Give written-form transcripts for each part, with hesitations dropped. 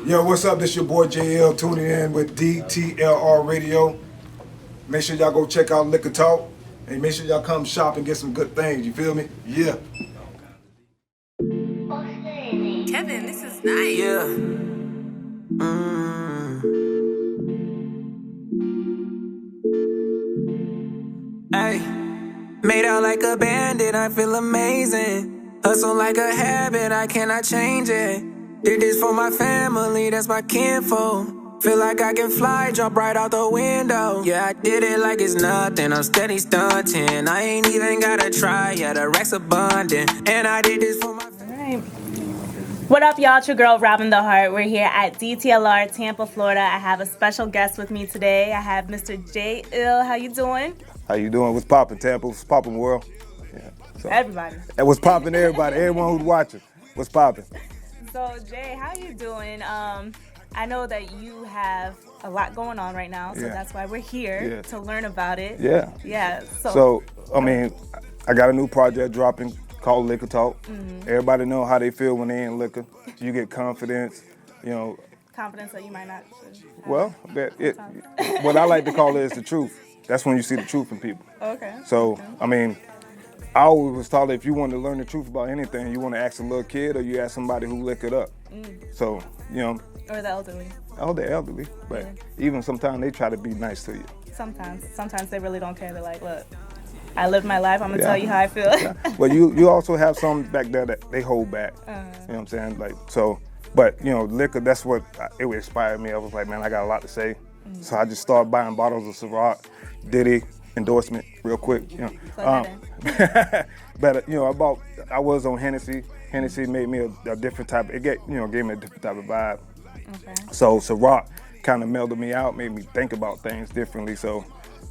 Yo, what's up? This your boy Jayill tuning in with DTLR Radio. Make sure y'all go check out Liquor Talk. And make sure y'all come shop and get some good things. You feel me? Yeah. Kevin, this is nice. Yeah. Ay. Made out like a bandit, I feel amazing. Hustle like a habit, I cannot change it. Did this for my family, that's my kinfolk. Feel like I can fly, jump right out the window. Yeah, I did it like it's nothing, I'm steady stunting. I ain't even gotta try, yeah, the racks abundant. And I did this for my family. What up, y'all? It's your girl, Robin the Heart. We're here at DTLR, Tampa, Florida. I have a special guest with me today. I have Mr. Jayill. How you doing? How you doing? What's poppin', Tampa? What's poppin', world? Yeah. So, Everybody. and what's poppin', everybody? Everyone who's watching. What's poppin'? So, Jay, how you doing? I know that you have a lot going on right now, so that's why we're here to learn about it. Yeah. Yeah. So, I mean, I got a new project dropping called Liquor Talk. Mm-hmm. Everybody know how they feel when they in liquor. You get confidence, you know. Confidence that you might not. Well, what I like to call it is the truth. That's when you see the truth in people. Okay. So, I mean, I always was taught that if you want to learn the truth about anything, you want to ask a little kid or you ask somebody who liquored up. So, you know. Or the elderly. Oh, the elderly. But even sometimes they try to be nice to you. Sometimes they really don't care. They're like, look, I lived my life. I'm going to tell you how I feel. Well, you also have some back there that they hold back. You know what I'm saying? Like, so, but, you know, liquor, that's what it inspired me. I was like, man, I got a lot to say. So I just started buying bottles of Ciroc, Diddy, endorsement real quick. You know, but you know, I was on Hennessy. Hennessy made me a different type. Gave me a different type of vibe. Okay. So Ciroc kind of melded me out, made me think about things differently. So,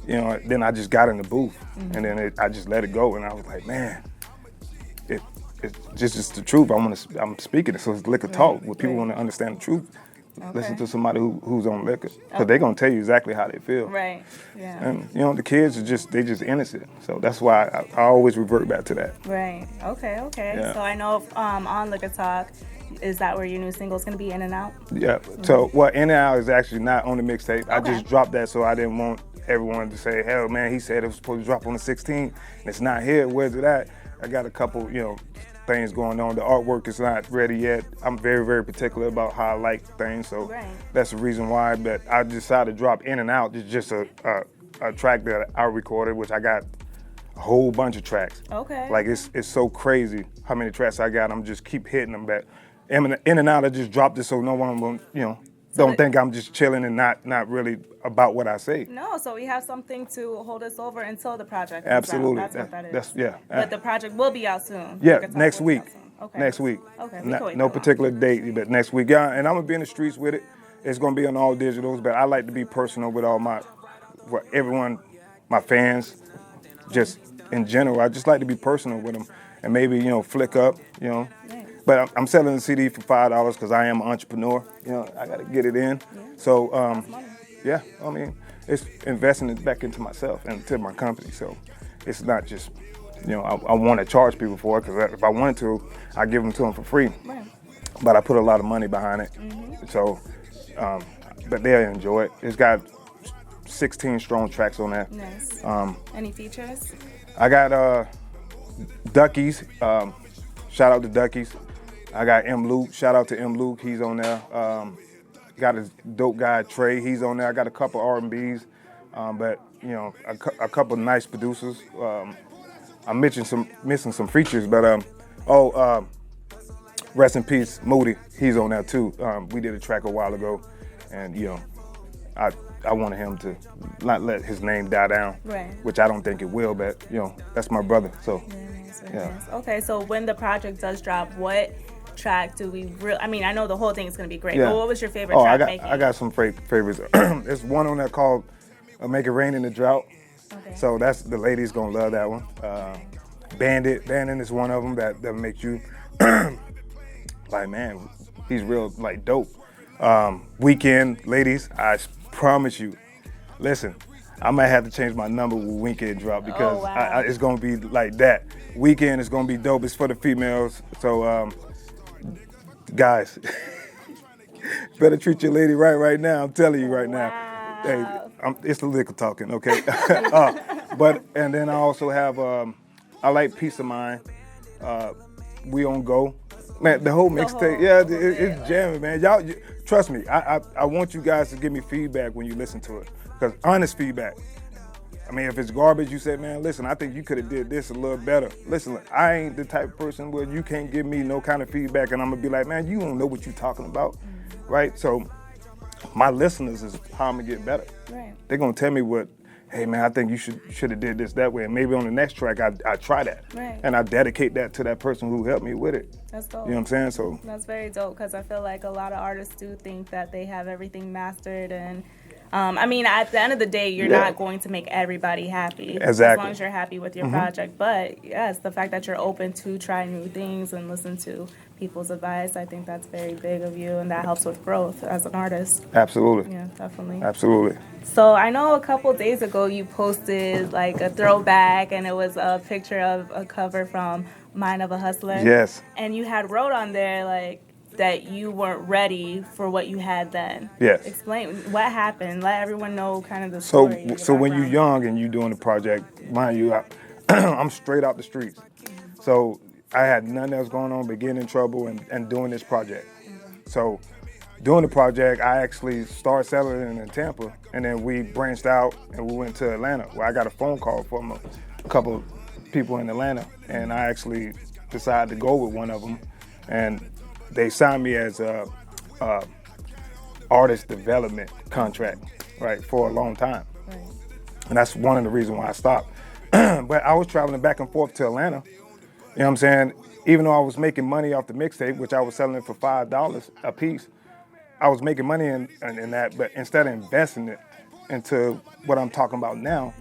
you know, then I just got in the booth, and then I just let it go, and I was like, man, it's just the truth. I'm speaking it, so it's liquor talk. Where people want to understand the truth. Listen to somebody who's on liquor, because they're gonna tell you exactly how they feel. Right. Yeah. And you know, the kids are just innocent. So that's why I always revert back to that. Right. Okay. Yeah. So I know on Liquor Talk, is that where your new single is gonna be, In and Out? Yeah. So In and Out is actually not on the mixtape. Okay. I just dropped that, so I didn't want everyone to say, hell man, he said it was supposed to drop on the 16th, and it's not here. Where's it at? I got a couple, things going on. The artwork is not ready yet. I'm very, very particular about how I like things, so that's the reason why. But I decided to drop In and Out. It's just a track that I recorded, which I got a whole bunch of tracks. Okay. Like it's so crazy how many tracks I got. I'm just keep hitting them. But In and Out, I just dropped it so no one will, don't think I'm just chilling and not really about what I say. No, so we have something to hold us over until the project comes Absolutely. out. That's what that is. But the project will be out soon. Yeah, next week. Okay. Next week. Okay. No particular date, but next week. Yeah, and I'm gonna be in the streets with it. It's gonna be on all digitals, but I like to be personal with everyone, my fans, just in general. I just like to be personal with them, and maybe flick up, Right. But I'm selling the CD for $5 because I am an entrepreneur. I got to get it in. Yeah. So, I mean, it's investing it back into myself and to my company. So it's not just, I want to charge people for it because if I wanted to, I'd give them to them for free. Right. But I put a lot of money behind it. So, but they'll enjoy it. It's got 16 strong tracks on there. Nice. Any features? I got Duckies. Shout out to Duckies. I got M. Luke. Shout out to M. Luke. He's on there. Got a dope guy, Trey. He's on there. I got a couple R&Bs, but a couple nice producers. I'm missing some features, but rest in peace, Moody. He's on there too. We did a track a while ago, and I wanted him to not let his name die down, right. Which I don't think it will, but that's my brother. So Nice. Okay, so when the project does drop, what track do we I know the whole thing is going to be great, but what was your favorite track making? I got some favorites. There's one on there called Make It Rain in the Drought. Okay. So that's the ladies going to love that one. Bandit is one of them that makes you like, man, he's real like dope. Weekend, ladies, I promise you, listen, I might have to change my number when Weekend drop because it's going to be like that. Weekend is going to be dope. It's for the females. So, guys, Better treat your lady right now. I'm telling you right now. Wow. Hey, it's the liquor talking, okay? And then I also have, I like Peace of Mind. We on Go. Man, the whole mixtape, it's jamming, man. Y'all, trust me, I want you guys to give me feedback when you listen to it. Because honest feedback. I mean, if it's garbage, you say, man, listen, I think you could have did this a little better. Listen, I ain't the type of person where you can't give me no kind of feedback and I'm gonna be like, man, you don't know what you're talking about, right? So my listeners is how I'm gonna get better. Right. They're gonna tell me what, hey man, I think you should have did this that way. And maybe on the next track, I try that. Right. And I dedicate that to that person who helped me with it. That's dope. You know what I'm saying? So that's very dope because I feel like a lot of artists do think that they have everything mastered and I mean, at the end of the day, you're not going to make everybody happy. Exactly. As long as you're happy with your project. But, yes, the fact that you're open to try new things and listen to people's advice, I think that's very big of you, and that helps with growth as an artist. Absolutely. Yeah, definitely. Absolutely. So I know a couple days ago you posted, like, a throwback, and it was a picture of a cover from Mind of a Hustler. Yes. And you had wrote on there, like, that you weren't ready for what you had then. Yes. Explain what happened. Let everyone know kind of the story. So when you're young and you're doing the project, mind you, I'm straight out the streets. So I had nothing else going on but getting in trouble and doing this project. So doing the project, I actually started selling in Tampa, and then we branched out and we went to Atlanta, where I got a phone call from a couple of people in Atlanta, and I actually decided to go with one of them, and they signed me as a artist development contract, right, for a long time. Right. And that's one of the reasons why I stopped. But I was traveling back and forth to Atlanta, you know what I'm saying? Even though I was making money off the mixtape, which I was selling it for $5 a piece, I was making money in that, but instead of investing it into what I'm talking about now,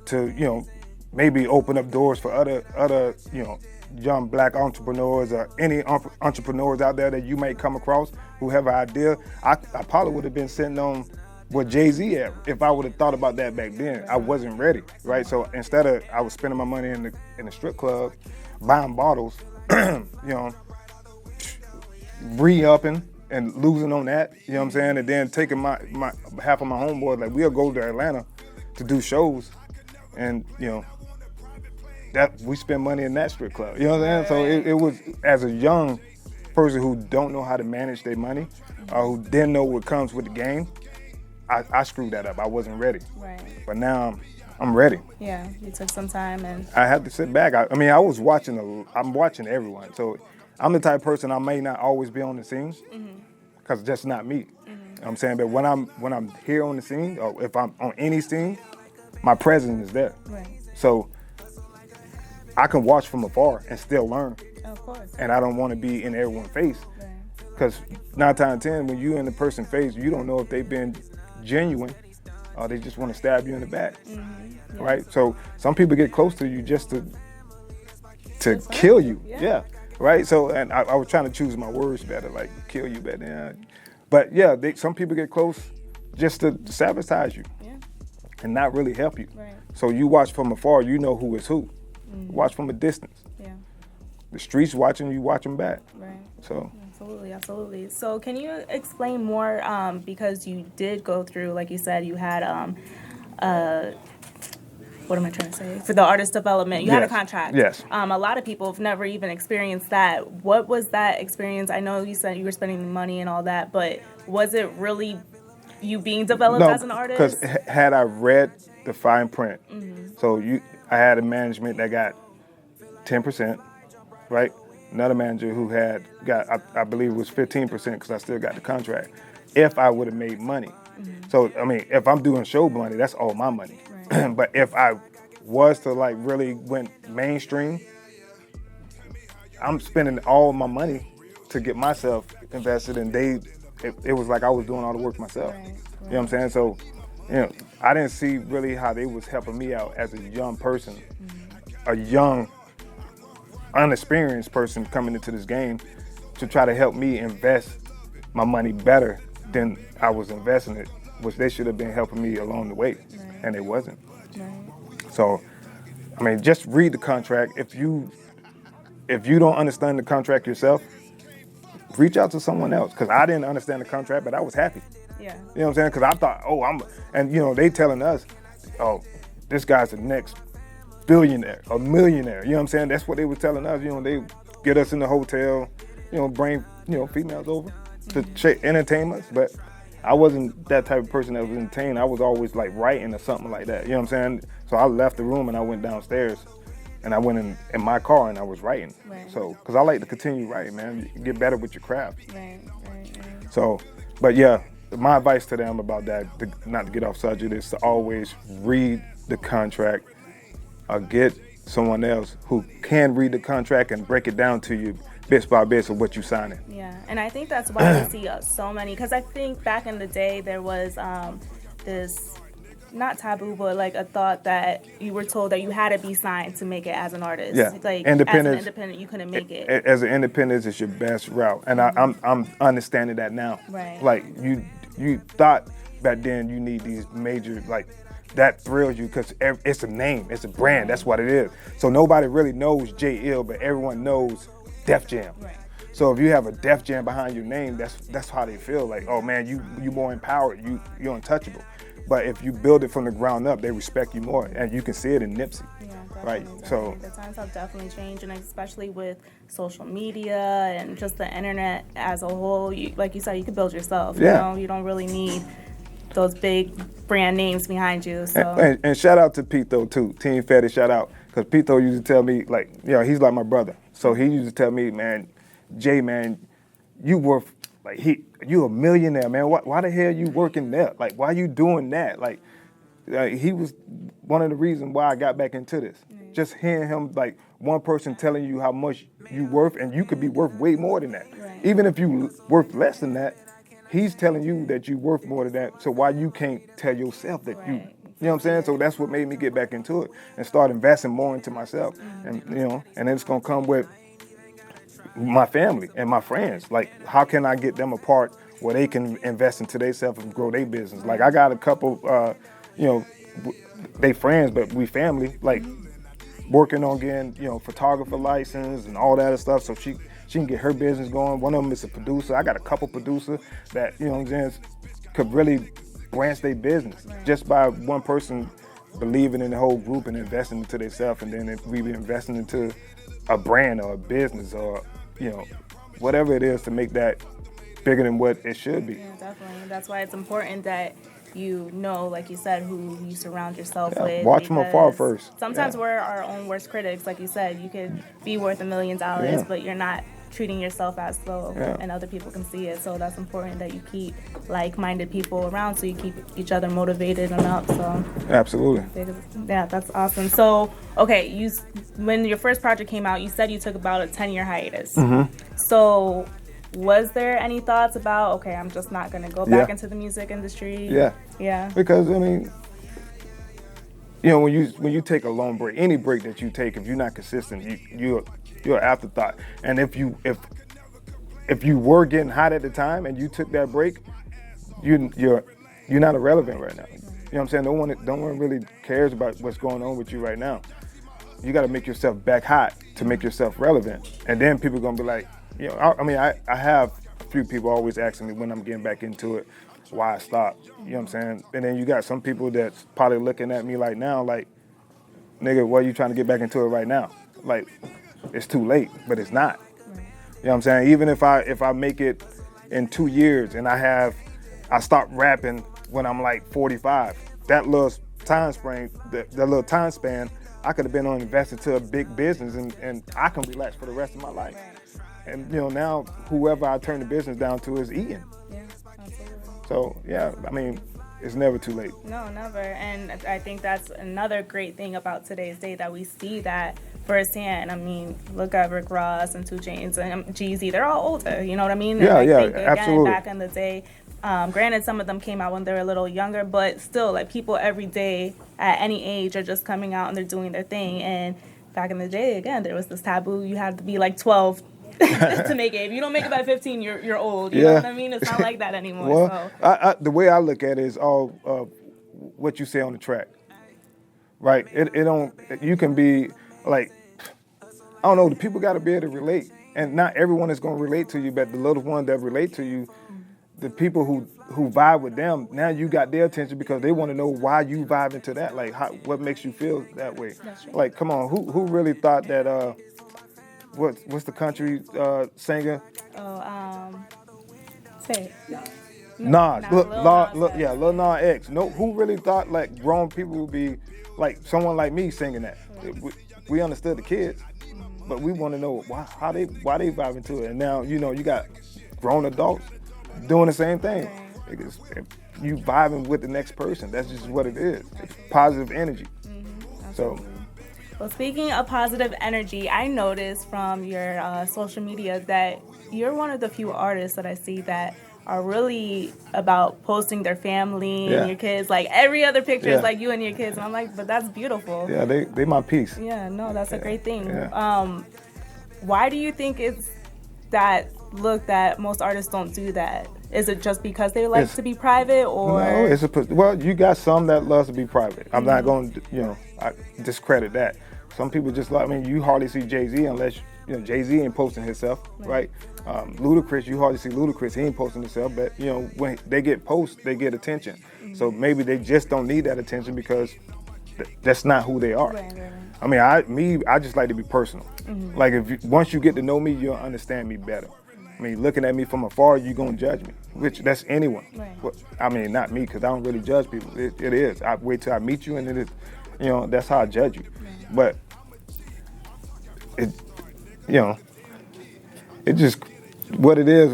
to, you know, maybe open up doors for other, you know, young black entrepreneurs or any entrepreneurs out there that you might come across who have an idea. I probably would have been sitting on what Jay-Z at if I would have thought about that back then. I wasn't ready, right? So instead of, I was spending my money in the strip club, buying bottles, you know, re-upping and losing on that, you know what I'm saying? And then taking my half of my homeboys, like we'll go to Atlanta to do shows and, you know, that we spend money in that strip club. You know what I'm saying? So it was, as a young person who don't know how to manage their money, or who didn't know what comes with the game, I screwed that up. I wasn't ready. Right. But now I'm ready. Yeah, you took some time and I had to sit back. I mean, I was watching, I'm watching everyone. So I'm the type of person I may not always be on the scene, because it's just not me. You know what I'm saying? But when I'm here on the scene, or if I'm on any scene, my presence is there. right. So I can watch from afar and still learn. Of course. And I don't want to be in everyone's face. Right. Because 9 times out of 10, when you in the person's face, you don't know if they've been genuine or they just want to stab you in the back. Yeah. Right? So some people get close to you just to kill you. Yeah. Right? So, and I was trying to choose my words better, like kill you better. Yeah. But yeah, some people get close just to sabotage you and not really help you. Right. So you watch from afar, you know who is who. Watch from a distance. Yeah. The streets watching you, watch them back. Right. So. Absolutely. So can you explain more, because you did go through, like you said, you had, what am I trying to say? For the artist development, you had a contract. Yes. A lot of people have never even experienced that. What was that experience? I know you said you were spending money and all that, but was it really you being developed as an artist? Because had I read the fine print, so I had a management that got 10%, right? Another manager who got, I believe it was 15% because I still got the contract, if I would have made money. So, I mean, if I'm doing show money, that's all my money. Right. But if I was to like really went mainstream, I'm spending all my money to get myself invested, and it was like I was doing all the work myself. Right. You know what I'm saying? So, you know, I didn't see really how they was helping me out as a young person, a young, unexperienced person coming into this game to try to help me invest my money better than I was investing it, which they should have been helping me along the way, and it wasn't. Right. So, I mean, just read the contract. If you don't understand the contract yourself, reach out to someone else, because I didn't understand the contract, but I was happy. Yeah. You know what I'm saying? Because I thought, and they telling us, oh, this guy's the next billionaire or millionaire. You know what I'm saying? That's what they were telling us. They get us in the hotel, bring, females over to entertain us. But I wasn't that type of person that was entertained. I was always like writing or something like that. You know what I'm saying? So I left the room and I went downstairs and I went in my car and I was writing. Right. So, because I like to continue writing, man. You get better with your craft. Right. So, but yeah, my advice to them about that, not to get off subject, is to always read the contract or get someone else who can read the contract and break it down to you bit by bit of what you signing. Yeah, and I think that's why we see so many, because I think back in the day there was this, not taboo, but like a thought that you were told that you had to be signed to make it as an artist. Yeah, like as an independent, you couldn't make it. As an independent, it's your best route, and I'm understanding that now. Right. Like you thought back then you need these major, like, that thrills you because it's a name, it's a brand, that's what it is. So nobody really knows Jayill, but everyone knows Def Jam. Right. So if you have a Def Jam behind your name, that's how they feel. Like, oh man, you more empowered, you're untouchable. But if you build it from the ground up, they respect you more, and you can see it in Nipsey. Yeah, definitely, right. Definitely. So the times have definitely changed, and especially with social media and just the internet as a whole. Like you said, you can build yourself. Yeah. You don't really need those big brand names behind you. So and shout out to Pito too, Team Fetty, shout out, because Pito used to tell me, like, he's like my brother. So he used to tell me, man, Jay, man, you worth, like, you a millionaire, man. Why the hell you working there? Like, why you doing that? Like, he was one of the reasons why I got back into this. Mm-hmm. Just hearing him, like, one person telling you how much you worth, and you could be worth way more than that. Right. Even if you worth less than that, he's telling you that you worth more than that. So why you can't tell yourself that you know what I'm saying? So that's what made me get back into it and start investing more into myself. Mm-hmm. And and then it's gonna come with my family and my friends. Like, how can I get them a part where they can invest into themselves and grow their business? Like, I got a couple, they friends, but we family, like, working on getting, photographer license and all that other stuff, so she can get her business going. One of them is a producer. I got a couple producers that, could really branch their business just by one person believing in the whole group and investing into themselves, and then if we be investing into a brand or a business or, whatever it is to make that bigger than what it should be. Yeah, definitely. That's why it's important that like you said, who you surround yourself with. Watch from afar first. Sometimes we're our own worst critics. Like you said, you could be worth $1 million, but you're not treating yourself as though, and other people can see it. So that's important that you keep like-minded people around, so you keep each other motivated and up. So absolutely. Yeah, that's awesome. So, okay, when your first project came out, you said you took about a 10-year hiatus. Mm-hmm. So, was there any thoughts about, okay, I'm just not going to go back into the music industry? Yeah. Because, when you take a long break, any break that you take, if you're not consistent, you're an afterthought. And if you were getting hot at the time and you took that break, you're not irrelevant right now. You know what I'm saying? No one really cares about what's going on with you right now. You got to make yourself back hot to make yourself relevant, and then people are gonna be like, I have a few people always asking me when I'm getting back into it, why I stopped. You know what I'm saying? And then you got some people that's probably looking at me like now, like, nigga, why are you trying to get back into it right now? Like, it's too late, but it's not. You know what I'm saying? Even if I make it in 2 years and I stop rapping when I'm like 45, that little time span, I could have been invested to a big business and I can relax for the rest of my life. And now whoever I turn the business down to is eating. Yeah, absolutely. So it's never too late. No, never. And I think that's another great thing about today's day, that we see that firsthand. Look at Rick Ross and 2 Chainz and Jeezy. They're all older, you know what I mean? Yeah, and I think, absolutely. Back in the day, granted, some of them came out when they were a little younger, but still, like, people every day at any age are just coming out and they're doing their thing. And back in the day, again, there was this taboo. You had to be like 12 to make it. If you don't make it by 15, you're old. You know what I mean? It's not like that anymore. Well, the way I look at it is all what you say on the track, right? It don't. You can be like, I don't know. The people got to be able to relate. And not everyone is going to relate to you, but the little ones that relate to you, the people who vibe with them, now you got their attention because they want to know why you vibe into that. Like, what makes you feel that way? Like, come on, who really thought that? What's the country singer? Say it. Nas. Yeah. Lil Nas X. No, who really thought like grown people would be like someone like me singing that? We understood the kids, but we want to know why they vibing to it. And now you got grown adults doing the same thing. Because you vibing with the next person. That's just what it is. It's positive energy. So. Well, speaking of positive energy, I noticed from your social media that you're one of the few artists that I see that are really about posting their family and your kids. Like every other picture is like you and your kids. And I'm like, but that's beautiful. Yeah, they my piece. Yeah, no, that's a great thing. Yeah. Why do you think it's that look that most artists don't do that? Is it just because they like to be private, or? No, well, you got some that loves to be private. I'm not going to, I discredit that. Some people just like, you hardly see Jay-Z unless, Jay-Z ain't posting himself, right? Ludacris, you hardly see Ludacris, he ain't posting himself, but, when they get posts, they get attention. So maybe they just don't need that attention because that's not who they are. Right. I just like to be personal. Like, once you get to know me, you'll understand me better. Looking at me from afar, you're going to judge me, which that's anyone. Right. Not me, because I don't really judge people. It is. I wait till I meet you, and it is, that's how I judge you. But it just what it is.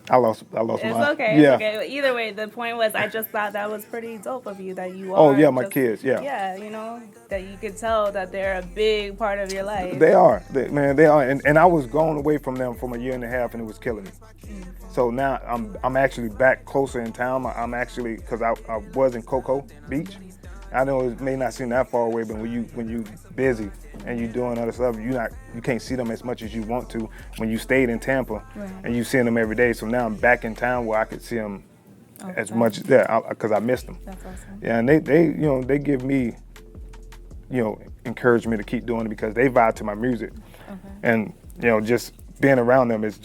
I lost It's my. okay. Yeah. It's okay. Either way, the point was, I just thought that was pretty dope of you that you are. Oh yeah, my kids. Yeah. Yeah, that you could tell that they're a big part of your life. They are. They are. And I was going away from them for a year and a half, and it was killing me. So now I'm actually back closer in town. I'm actually, because I was in Cocoa Beach. I know it may not seem that far away, but when you busy and you doing other stuff, you can't see them as much as you want to when you stayed in Tampa and you seeing them every day. So now I'm back in town where I could see them as much because I missed them. That's awesome. Yeah, and they give me encouragement to keep doing it because they vibe to my music, and just being around them is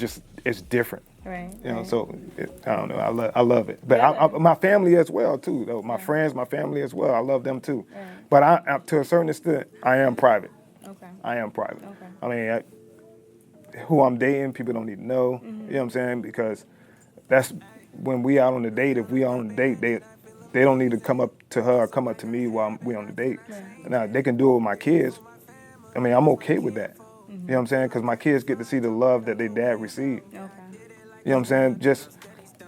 it's different. Right. So I don't know. I love it, but my family as well too. Though my friends, my family as well. I love them too. Right. But I to a certain extent, I am private. Okay. I am private. Okay. Who I'm dating, people don't need to know. You know what I'm saying? Because that's when we out on the date. If we out on the date, they don't need to come up to her or come up to me while we on the date. Right. Now they can do it with my kids. I'm okay with that. You know what I'm saying? Because my kids get to see the love that their dad received. Okay. You know what I'm saying?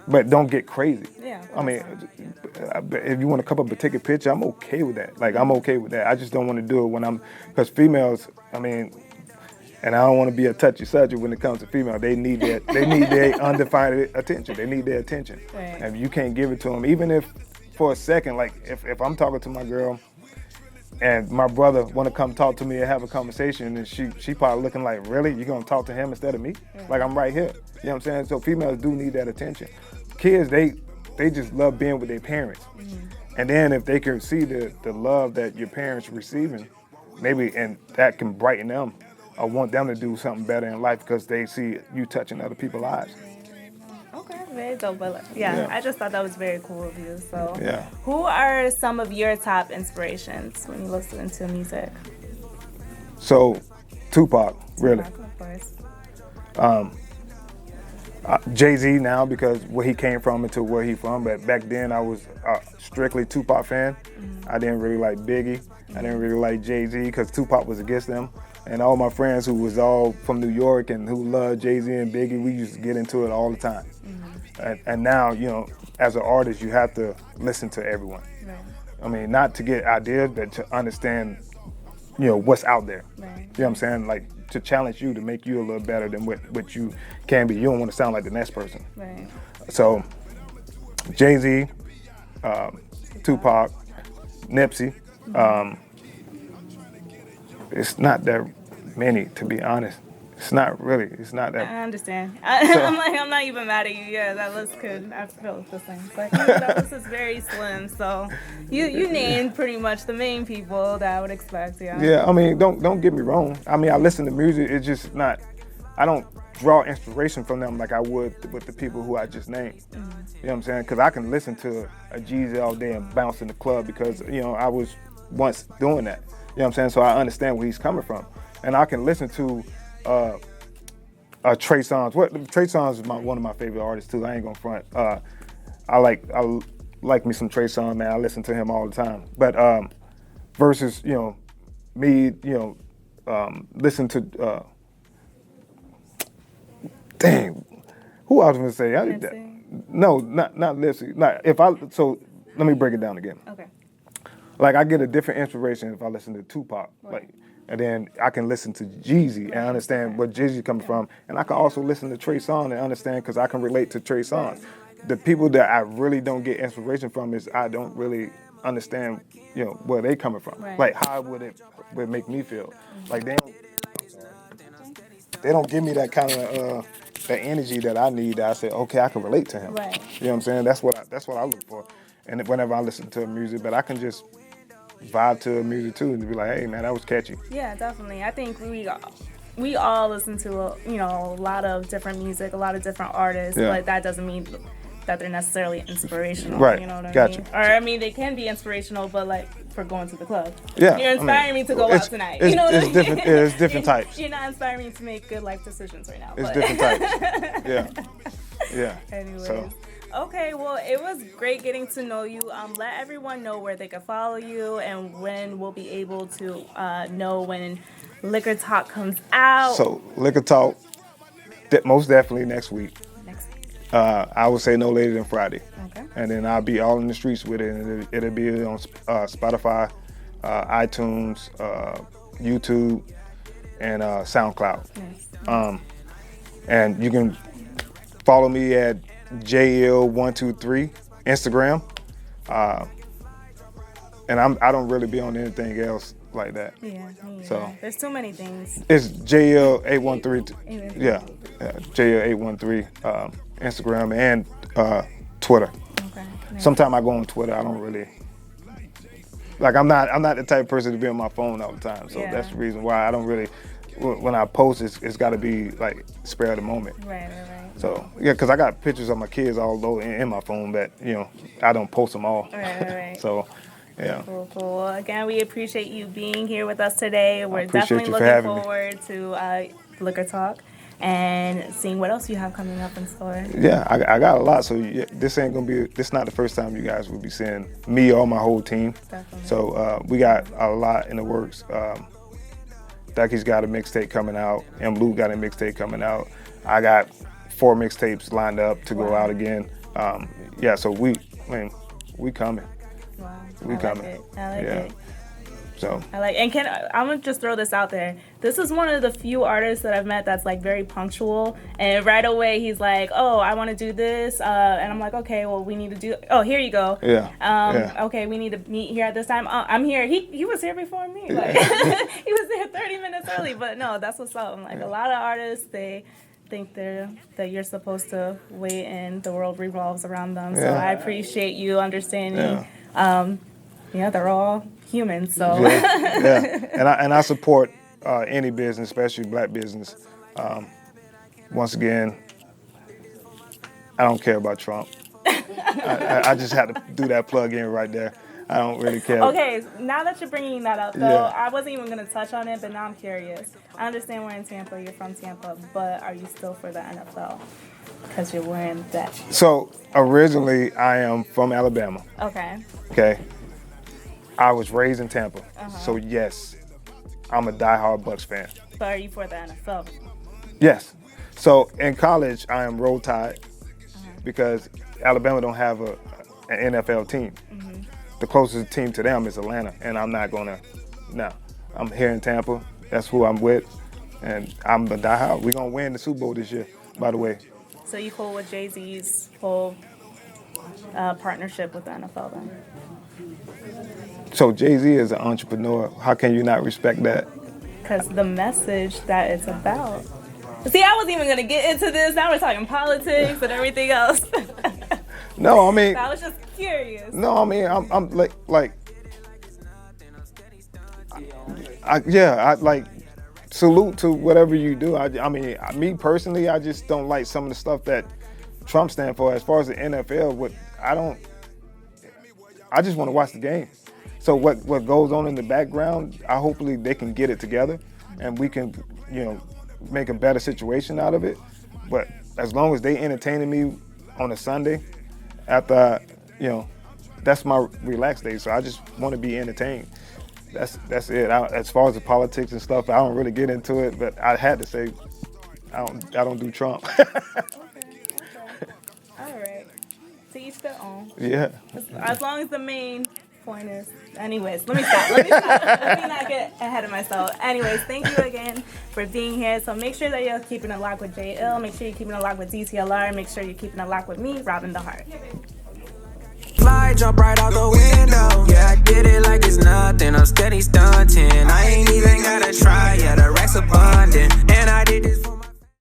But don't get crazy. Yeah. If you want to come up and take a picture, I'm okay with that. Like, I'm okay with that. I just don't want to do it because females, and I don't want to be a touchy subject when it comes to females. They need their undivided attention. They need their attention. Right. And if you can't give it to them, even if for a second, like if I'm talking to my girl and my brother want to come talk to me and have a conversation, and she probably looking like, really? You gonna talk to him instead of me? Yeah. Like, I'm right here. You know what I'm saying? So females do need that attention. Kids, they just love being with their parents. And then if they can see the love that your parents receiving, maybe, and that can brighten them or want them to do something better in life because they see you touching other people's lives. Okay, very dope. But yeah, I just thought that was very cool of you. So, Yeah. Who are some of your top inspirations when you listen to music? So, Tupac, really. Of course. Jay-Z now because where he came from into where he from, but back then I was strictly Tupac fan. I didn't really like Biggie. I didn't really like Jay-Z because Tupac was against them. And all my friends who was all from New York and who loved Jay-Z and Biggie, we used to get into it all the time. And now, as an artist, you have to listen to everyone. Right. Not to get ideas, but to understand, what's out there. Right. You know what I'm saying? Like, to challenge you to make you a little better than what you can be. You don't want to sound like the next person. Right. So, Jay-Z, Tupac, Nipsey. It's not that many, to be honest. It's not really. It's not that. I understand. I'm not even mad at you. Yeah, that list could. I feel the same. But that list is very slim. So you named pretty much the main people that I would expect. Yeah. Yeah. Don't get me wrong. I listen to music. It's just not. I don't draw inspiration from them like I would with the people who I just named. You know what I'm saying? Because I can listen to a Jeezy all day and bounce in the club because, you know, I was once doing that. You know what I'm saying? So I understand where he's coming from. And I can listen to Trey Songz. Trey Songz is one of my favorite artists too. I ain't gonna front. I like me some Trey Songz, man. I listen to him all the time. But versus, you know, me, you know, listen to dang, who I was gonna say? No, not Lipsy. So let me break it down again. Okay. Like I get a different inspiration if I listen to Tupac, like, and then I can listen to Jeezy and understand where Jeezy coming from, and I can also listen to Trey Songz and understand because I can relate to Trey Songz. The people that I really don't get inspiration from is I don't really understand, you know, where they coming from. Like how would it make me feel? Like they don't give me that kind of the energy that I need. That I say, okay, I can relate to him. Right. You know what I'm saying? That's what I look for. And whenever I listen to music, but I can just vibe to music too and be like, hey man, that was catchy. Yeah, definitely. I think we all listen to a lot of different music, a lot of different artists, but that doesn't mean that they're necessarily inspirational. Right. You know what I Gotcha. mean? Or I mean, they can be inspirational, but like for going to the club. Yeah. You're inspiring me to go out tonight. You know what I mean? Different. It's different types. You're not inspiring me to make good life decisions right now. It's different types. Yeah. Anyways. So. Okay, well, it was great getting to know you. Let everyone know where they can follow you and when we'll be able to know when Liquor Talk comes out. So, Liquor Talk, most definitely next week. I would say no later than Friday. Okay. And then I'll be all in the streets with it. And it'll be on Spotify, iTunes, YouTube, and SoundCloud. Nice. And you can follow me at Jayill123 Instagram, and I don't really be on anything else like that. Yeah. So there's too many things. It's Jayill813. Yeah, Jayill813 Instagram and Twitter. Okay. Nice. Sometimes I go on Twitter. I don't really like. I'm not the type of person to be on my phone all the time. So that's the reason why I don't really. When I post, it's got to be like spare the moment. Right. So, yeah, because I got pictures of my kids all over in my phone that, you know, I don't post them all. Right. So, yeah. Cool. Again, we appreciate you being here with us today. We're appreciate definitely looking forward to Liquor Talk and seeing what else you have coming up in store. Yeah, I got a lot. So, this not the first time you guys will be seeing me or my whole team. Definitely. So, we got a lot in the works. Ducky's got a mixtape coming out. M. Luke got a mixtape coming out. I got 4 mixtapes lined up to go out again. So we coming. Wow. We coming. I like it. So and I'm gonna just throw this out there. This is one of the few artists that I've met that's like very punctual, and right away he's like, "Oh, I want to do this," and I'm like, "Okay, well, we need to do. Oh, here you go. Okay, we need to meet here at this time. I'm here. He was here before me. Like he was there 30 minutes early, but no, that's what's up. I'm like a lot of artists they think that you're supposed to wait and the world revolves around them. So I appreciate you understanding. They're all humans. So and I support any business, especially black business. Once again, I don't care about Trump. I just had to do that plug in right there. I don't really care. Okay, now that you're bringing that up, though, I wasn't even going to touch on it, but now I'm curious. I understand we're in Tampa, you're from Tampa, but are you still for the NFL? Because you're wearing that. So, originally, I am from Alabama. Okay. I was raised in Tampa. So, yes, I'm a diehard Bucks fan. But are you for the NFL? Yes. So, in college, I am Roll Tide because Alabama don't have an NFL team. The closest team to them is Atlanta, and I'm not going to. No, I'm here in Tampa. That's who I'm with, and I'm a diehard. We're going to win the Super Bowl this year, by the way. So you cool with Jay-Z's whole partnership with the NFL then? So Jay-Z is an entrepreneur. How can you not respect that? Because the message that it's about. See, I wasn't even going to get into this. Now we're talking politics and everything else. No, I mean. I was just curious. No, I mean, I'm like, salute to whatever you do. I mean, me personally, I just don't like some of the stuff that Trump stands for. As far as the NFL, I just want to watch the game. So what goes on in the background, hopefully they can get it together, and we can, make a better situation out of it. But as long as they entertaining me on a Sunday, after that's my relaxed day. So I just want to be entertained. That's it. As far as the politics and stuff, I don't really get into it. But I had to say, I don't do Trump. All right. To each their own. Yeah. As long as the main point is. Anyways, let me stop. Let me not get ahead of myself. Anyways, thank you again for being here. So make sure that you're keeping a lock with Jayill. Make sure you're keeping a lock with DTLR. Make sure you're keeping a lock with me, Robin the Heart. Fly, jump right out the window. Yeah, I did it like it's nothing. I'm steady stunting. I ain't even gotta try. Yeah, the racks abundant. And I did this for